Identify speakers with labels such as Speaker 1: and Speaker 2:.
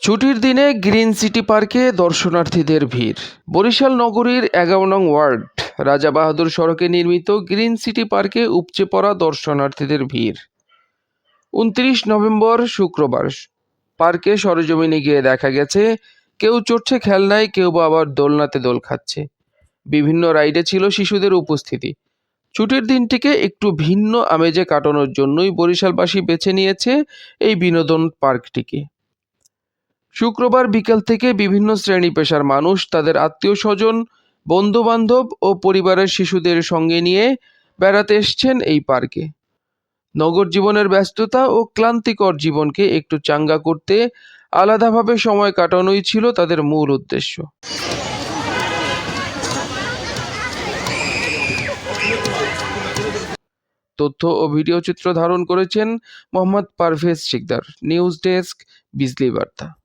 Speaker 1: ছুটির দিনে green city পার্কে দর্শনার্থীদের ভিড়। বরিশাল নগরীর ১১ নং ওয়ার্ড রাজা বাহাদুর সড়কে নির্মিত গ্রিন সিটি পার্কে উপচে পড়া দর্শনার্থীদের ভিড়। ২৯ নভেম্বর শুক্রবার পার্কে সরেজমিনে গিয়ে দেখা গেছে কেউ চড়ছে খেলনায়, কেউ বা আবার দোলনাতে দোল খাচ্ছে। বিভিন্ন রাইডে ছিল শিশুদের উপস্থিতি। ছুটির দিনটিকে একটু ভিন্ন আমেজে কাটানোর জন্যই বরিশালবাসী বেছে নিয়েছে এই বিনোদন পার্কটিকে। শুক্রবার বিকেল থেকে বিভিন্ন শ্রেণী পেশার মানুষ তাদের আত্মীয়-স্বজন, বন্ধু-বান্ধব ও পরিবারের শিশুদের সঙ্গে নিয়ে বেড়াতে এসেছেন এই পার্কে। নগর জীবনের ব্যস্ততা ও ক্লান্তিকর জীবনকে একটু চাঙ্গা করতে আলাদাভাবে সময় কাটানোই ছিল তাদের মূল উদ্দেশ্য। তথ্য ও ভিডিও চিত্র ধারণ করেছেন মোহাম্মদ পারভেজ শিকদার। নিউজ ডেস্ক, বিজলি বার্তা।